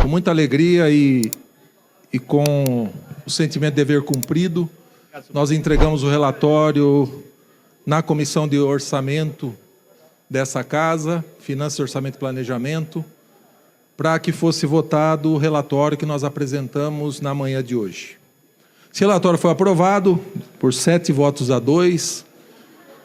Com muita alegria e com o sentimento de dever cumprido, nós entregamos o relatório na Comissão de Orçamento dessa Casa, Finanças, Orçamento e Planejamento, para que fosse votado o relatório que nós apresentamos na manhã de hoje. Esse relatório foi aprovado por 7 votos a 2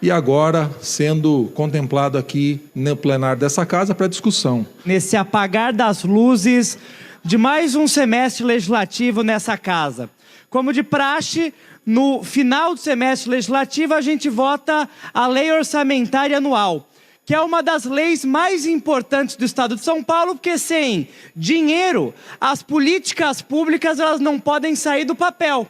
e agora sendo contemplado aqui no plenário dessa Casa para discussão. Nesse apagar das luzes de mais um semestre legislativo nessa Casa. Como de praxe, no final do semestre legislativo a gente vota a Lei Orçamentária Anual, que é uma das leis mais importantes do Estado de São Paulo, porque sem dinheiro, as políticas públicas elas não podem sair do papel.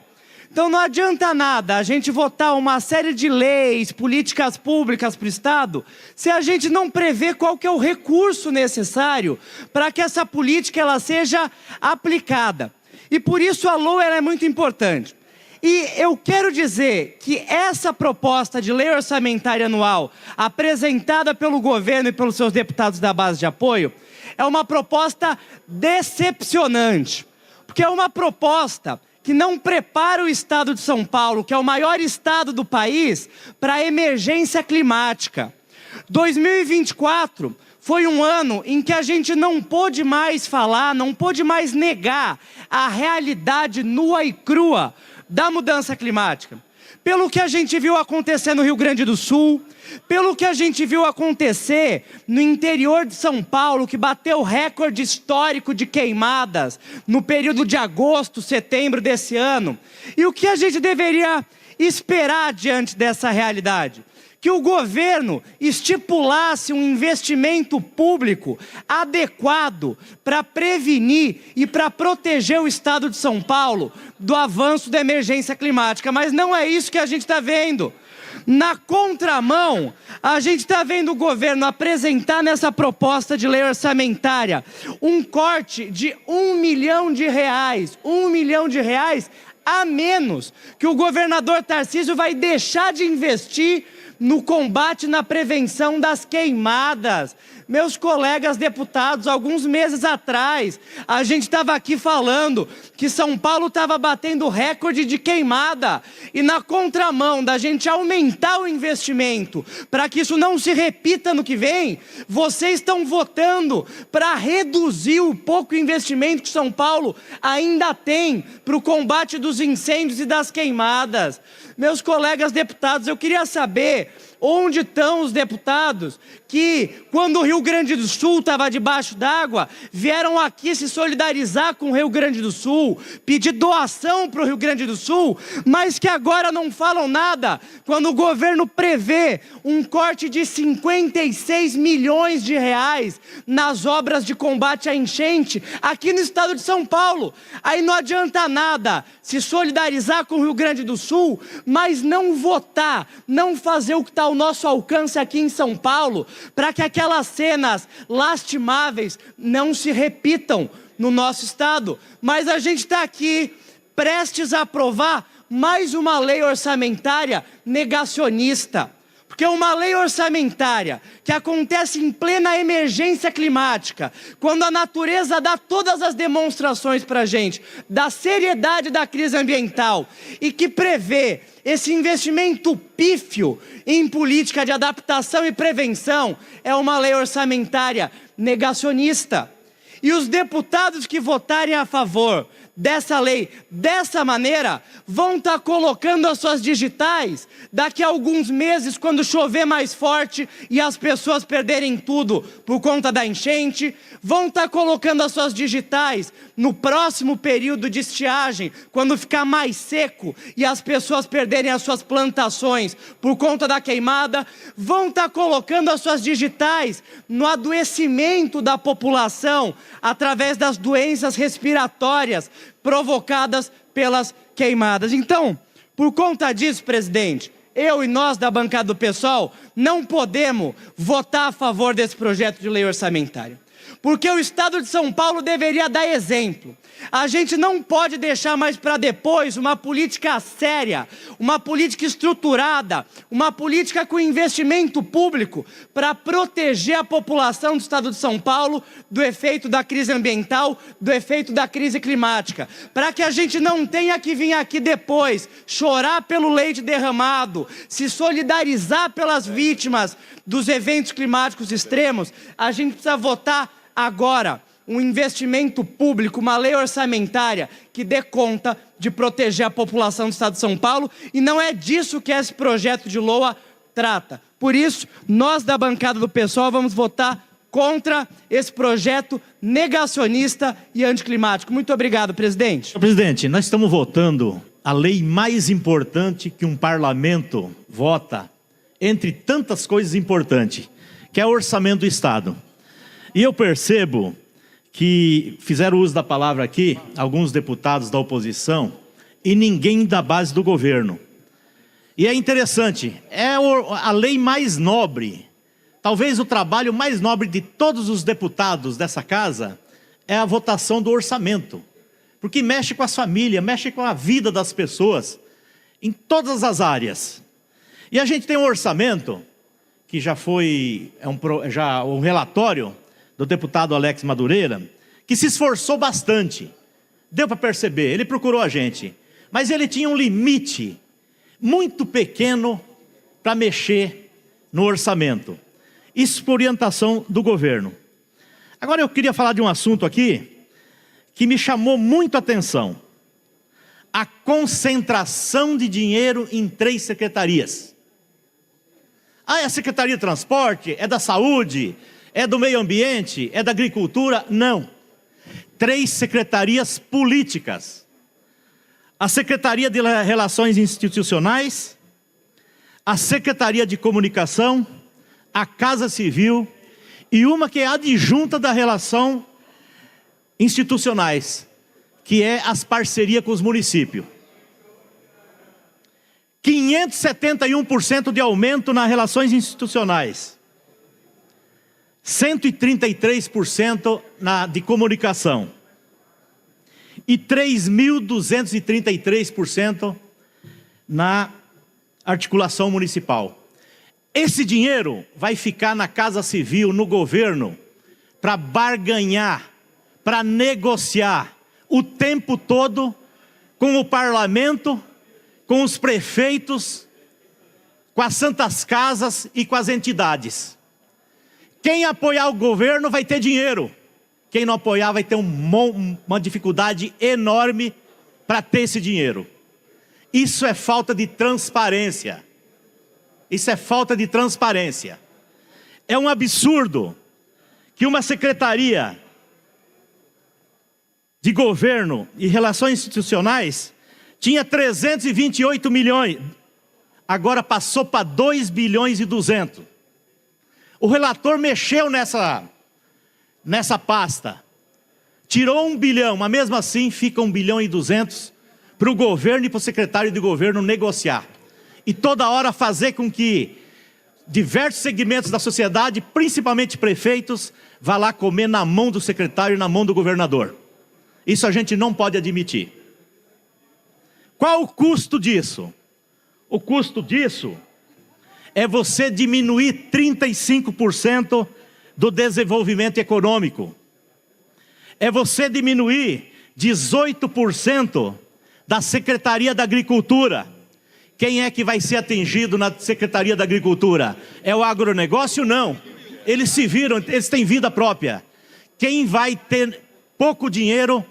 Então não adianta nada a gente votar uma série de leis, políticas públicas para o Estado, se a gente não prevê qual que é o recurso necessário para que essa política ela seja aplicada. E por isso a LOA ela é muito importante. E eu quero dizer que essa proposta de lei orçamentária anual, apresentada pelo governo e pelos seus deputados da base de apoio, é uma proposta decepcionante. Porque é uma proposta que não prepara o Estado de São Paulo, que é o maior estado do país, para a emergência climática. 2024 foi um ano em que a gente não pôde mais falar, não pôde mais negar a realidade nua e crua da mudança climática. Pelo que a gente viu acontecer no Rio Grande do Sul, pelo que a gente viu acontecer no interior de São Paulo, que bateu recorde histórico de queimadas no período de agosto, setembro desse ano. E o que a gente deveria esperar diante dessa realidade? Que o governo estipulasse um investimento público adequado para prevenir e para proteger o Estado de São Paulo do avanço da emergência climática. Mas não é isso que a gente está vendo. Na contramão, a gente está vendo o governo apresentar nessa proposta de lei orçamentária um corte de R$1 milhão, R$1 milhão a menos que o governador Tarcísio vai deixar de investir no combate, na prevenção das queimadas. Meus colegas deputados, alguns meses atrás, a gente estava aqui falando que São Paulo estava batendo recorde de queimada. E na contramão da gente aumentar o investimento para que isso não se repita no que vem, vocês estão votando para reduzir o pouco investimento que São Paulo ainda tem para o combate dos incêndios e das queimadas. Meus colegas deputados, eu queria saber onde estão os deputados que, quando o Rio Grande do Sul estava debaixo d'água, vieram aqui se solidarizar com o Rio Grande do Sul, pedir doação para o Rio Grande do Sul, mas que agora não falam nada, quando o governo prevê um corte de R$56 milhões nas obras de combate à enchente aqui no estado de São Paulo. Aí não adianta nada se solidarizar com o Rio Grande do Sul, mas não votar, não fazer o que está ao nosso alcance aqui em São Paulo, para que aquelas cenas lastimáveis não se repitam no nosso estado. Mas a gente está aqui prestes a aprovar mais uma lei orçamentária negacionista. Porque uma lei orçamentária que acontece em plena emergência climática, quando a natureza dá todas as demonstrações para a gente da seriedade da crise ambiental e que prevê esse investimento pífio em política de adaptação e prevenção, é uma lei orçamentária negacionista. E os deputados que votarem a favor dessa lei, dessa maneira, vão estar colocando as suas digitais daqui a alguns meses, quando chover mais forte e as pessoas perderem tudo por conta da enchente, vão estar colocando as suas digitais no próximo período de estiagem, quando ficar mais seco e as pessoas perderem as suas plantações por conta da queimada, vão estar colocando as suas digitais no adoecimento da população através das doenças respiratórias provocadas pelas queimadas. Então, por conta disso, presidente, eu e nós da bancada do PSOL não podemos votar a favor desse projeto de lei orçamentária. porque o Estado de São Paulo deveria dar exemplo. A gente não pode deixar mais para depois uma política séria, uma política estruturada, uma política com investimento público para proteger a população do Estado de São Paulo do efeito da crise ambiental, do efeito da crise climática. Para que a gente não tenha que vir aqui depois chorar pelo leite derramado, se solidarizar pelas vítimas dos eventos climáticos extremos, a gente precisa votar agora um investimento público, uma lei orçamentária que dê conta de proteger a população do Estado de São Paulo, e não é disso que esse projeto de LOA trata. Por isso, nós da bancada do PSOL vamos votar contra esse projeto negacionista e anticlimático. Muito obrigado, presidente. Senhor presidente, nós estamos votando a lei mais importante que um parlamento vota, entre tantas coisas importantes, que é o orçamento do Estado. E eu percebo que fizeram uso da palavra aqui, alguns deputados da oposição, e ninguém da base do governo. E é interessante, é a lei mais nobre, talvez o trabalho mais nobre de todos os deputados dessa casa, é a votação do orçamento. Porque mexe com as famílias, mexe com a vida das pessoas, em todas as áreas. E a gente tem um orçamento, que já foi um relatório do deputado Alex Madureira, que se esforçou bastante. Deu para perceber, ele procurou a gente. Mas ele tinha um limite muito pequeno para mexer no orçamento. Isso por orientação do governo. Agora eu queria falar de um assunto aqui que me chamou muito a atenção. A concentração de dinheiro em 3 secretarias. Ah, é a Secretaria de Transporte, é da Saúde, é do Meio Ambiente, é da Agricultura? Não. 3 secretarias políticas. A Secretaria de Relações Institucionais, a Secretaria de Comunicação, a Casa Civil e uma que é adjunta da Relação Institucionais, que é as parcerias com os municípios. 571% de aumento nas relações institucionais. 133% de comunicação. E 3.233% na articulação municipal. Esse dinheiro vai ficar na Casa Civil, no governo, para barganhar, para negociar o tempo todo com o parlamento, com os prefeitos, com as santas casas e com as entidades. Quem apoiar o governo vai ter dinheiro. Quem não apoiar vai ter uma dificuldade enorme para ter esse dinheiro. Isso é falta de transparência. Isso é falta de transparência. É um absurdo que uma secretaria de governo e relações institucionais tinha 328 milhões, agora passou para 2 bilhões e 200. O relator mexeu nessa pasta, tirou 1 bilhão, mas mesmo assim fica 1 bilhão e 200 para o governo e para o secretário de governo negociar. E toda hora fazer com que diversos segmentos da sociedade, principalmente prefeitos, vá lá comer na mão do secretário e na mão do governador. Isso a gente não pode admitir. Qual o custo disso? O custo disso é você diminuir 35% do desenvolvimento econômico. É você diminuir 18% da Secretaria da Agricultura. Quem é que vai ser atingido na Secretaria da Agricultura? É o agronegócio? Não. Eles se viram, eles têm vida própria. Quem vai ter pouco dinheiro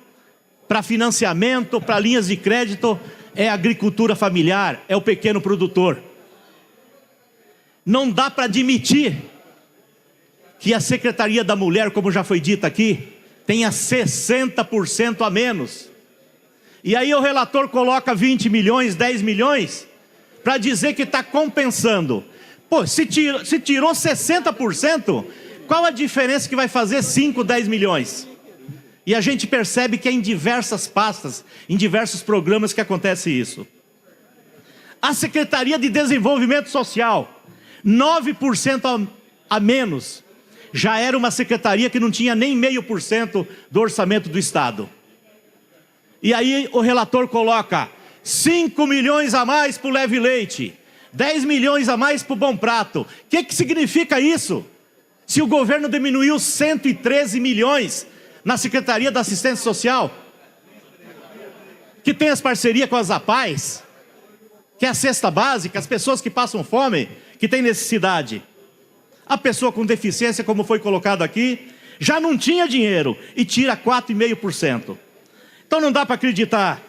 para financiamento, para linhas de crédito, é a agricultura familiar, é o pequeno produtor. Não dá para admitir que a Secretaria da Mulher, como já foi dito aqui, tenha 60% a menos. E aí o relator coloca 20 milhões, 10 milhões, para dizer que está compensando. Pô, se tirou 60%, qual a diferença que vai fazer 5, 10 milhões? E a gente percebe que é em diversas pastas, em diversos programas que acontece isso. A Secretaria de Desenvolvimento Social, 9% a menos. já era uma secretaria que não tinha nem 0,5% do orçamento do Estado. E aí o relator coloca 5 milhões a mais para o Leve Leite, 10 milhões a mais para o Bom Prato. O que significa isso? Se o governo diminuiu 113 milhões na Secretaria da Assistência Social, que tem as parcerias com as APAES, que é a cesta básica, as pessoas que passam fome, que têm necessidade. A pessoa com deficiência, como foi colocado aqui, já não tinha dinheiro e tira 4,5%. Então não dá para acreditar,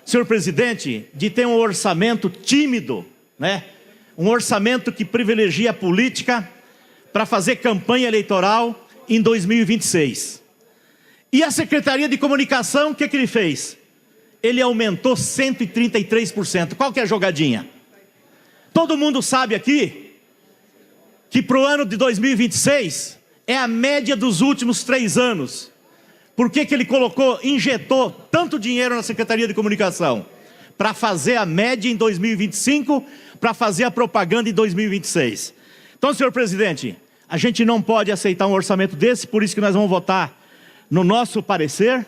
senhor presidente, de ter um orçamento tímido, né? Um orçamento que privilegia a política para fazer campanha eleitoral em 2026. E a Secretaria de Comunicação, o que ele fez? Ele aumentou 133%. Qual que é a jogadinha? Todo mundo sabe aqui que para o ano de 2026 é a média dos últimos 3 anos. Por que ele injetou tanto dinheiro na Secretaria de Comunicação? Para fazer a média em 2025, para fazer a propaganda em 2026. Então, senhor presidente, a gente não pode aceitar um orçamento desse, por isso que nós vamos votar no nosso parecer,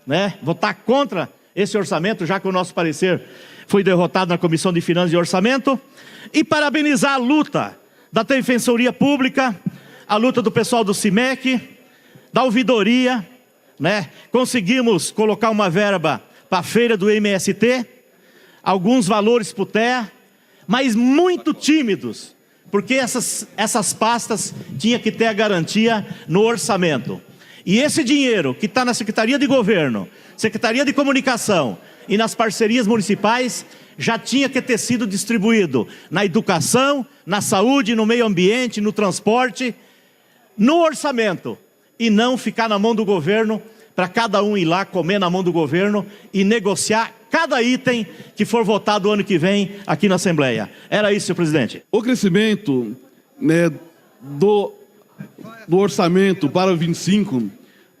né? Votar contra esse orçamento, já que o nosso parecer foi derrotado na Comissão de Finanças e Orçamento, e parabenizar a luta da Defensoria Pública, a luta do pessoal do CIMEC, da ouvidoria, né? Conseguimos colocar uma verba para a feira do MST, alguns valores para o TEA, mas muito tímidos, porque essas pastas tinham que ter a garantia no orçamento. E esse dinheiro que está na Secretaria de Governo, Secretaria de Comunicação e nas parcerias municipais, já tinha que ter sido distribuído na educação, na saúde, no meio ambiente, no transporte, no orçamento, e não ficar na mão do governo, para cada um ir lá comer na mão do governo e negociar cada item que for votado o ano que vem aqui na Assembleia. Era isso, senhor presidente. O crescimento, né, do orçamento para 25,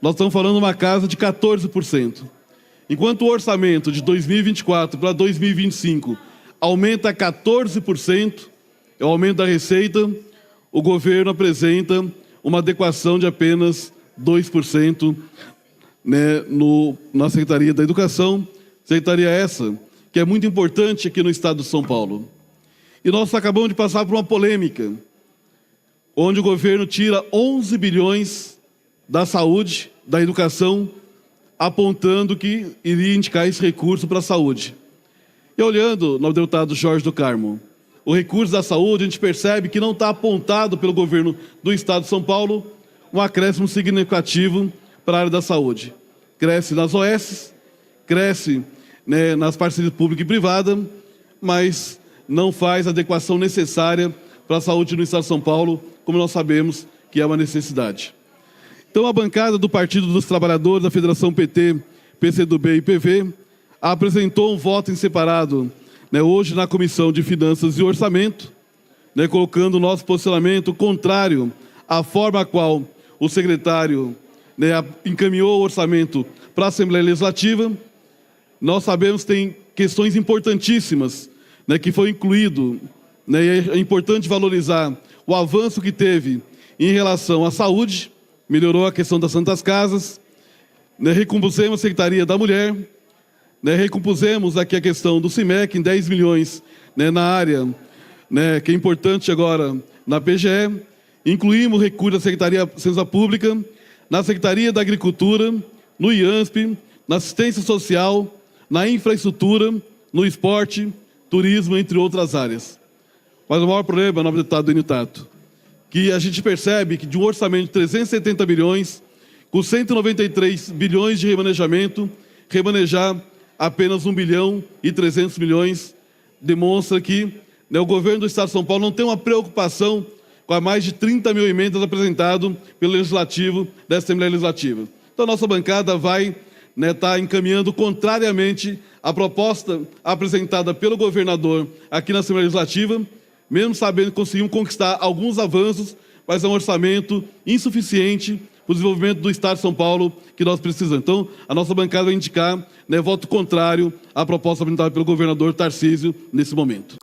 nós estamos falando de uma casa de 14%. Enquanto o orçamento de 2024 para 2025 aumenta 14%, é o aumento da receita, o governo apresenta uma adequação de apenas 2%, né, na Secretaria da Educação, secretaria essa que é muito importante aqui no estado de São Paulo. E nós acabamos de passar por uma polêmica, onde o governo tira 11 bilhões da saúde, da educação, apontando que iria indicar esse recurso para a saúde. E olhando no deputado Jorge do Carmo, o recurso da saúde, a gente percebe que não está apontado pelo governo do estado de São Paulo um acréscimo significativo para a área da saúde. Cresce nas OS, cresce, né, nas parcerias pública e privada, mas não faz a adequação necessária para a saúde no estado de São Paulo, como nós sabemos que é uma necessidade. Então, a bancada do Partido dos Trabalhadores da Federação PT, PCdoB e PV apresentou um voto em separado, né, hoje na Comissão de Finanças e Orçamento, né, colocando o nosso posicionamento contrário à forma a qual o secretário, né, encaminhou o orçamento para a Assembleia Legislativa. Nós sabemos que tem questões importantíssimas, né, que foi incluído, né, e é importante valorizar o avanço que teve em relação à saúde, melhorou a questão das Santas Casas, né, recompusemos a Secretaria da Mulher, né, recompusemos aqui a questão do CIMEC em 10 milhões, né, na área, né, que é importante agora na PGE, incluímos recursos da Secretaria de Segurança Pública, na Secretaria da Agricultura, no IANSP, na assistência social, na infraestrutura, no esporte, turismo, entre outras áreas. Mas o maior problema, nobre deputado Enio Tato, que a gente percebe que de um orçamento de 370 bilhões, com 193 bilhões de remanejamento, remanejar apenas 1 bilhão e 300 milhões, demonstra que, né, o governo do estado de São Paulo não tem uma preocupação com as mais de 30 mil emendas apresentadas pelo Legislativo, da Assembleia Legislativa. Então, a nossa bancada vai, né, tá encaminhando contrariamente a proposta apresentada pelo governador aqui na Assembleia Legislativa, mesmo sabendo que conseguimos conquistar alguns avanços, mas é um orçamento insuficiente para o desenvolvimento do estado de São Paulo que nós precisamos. Então, a nossa bancada vai indicar, né, voto contrário à proposta apresentada pelo governador Tarcísio nesse momento.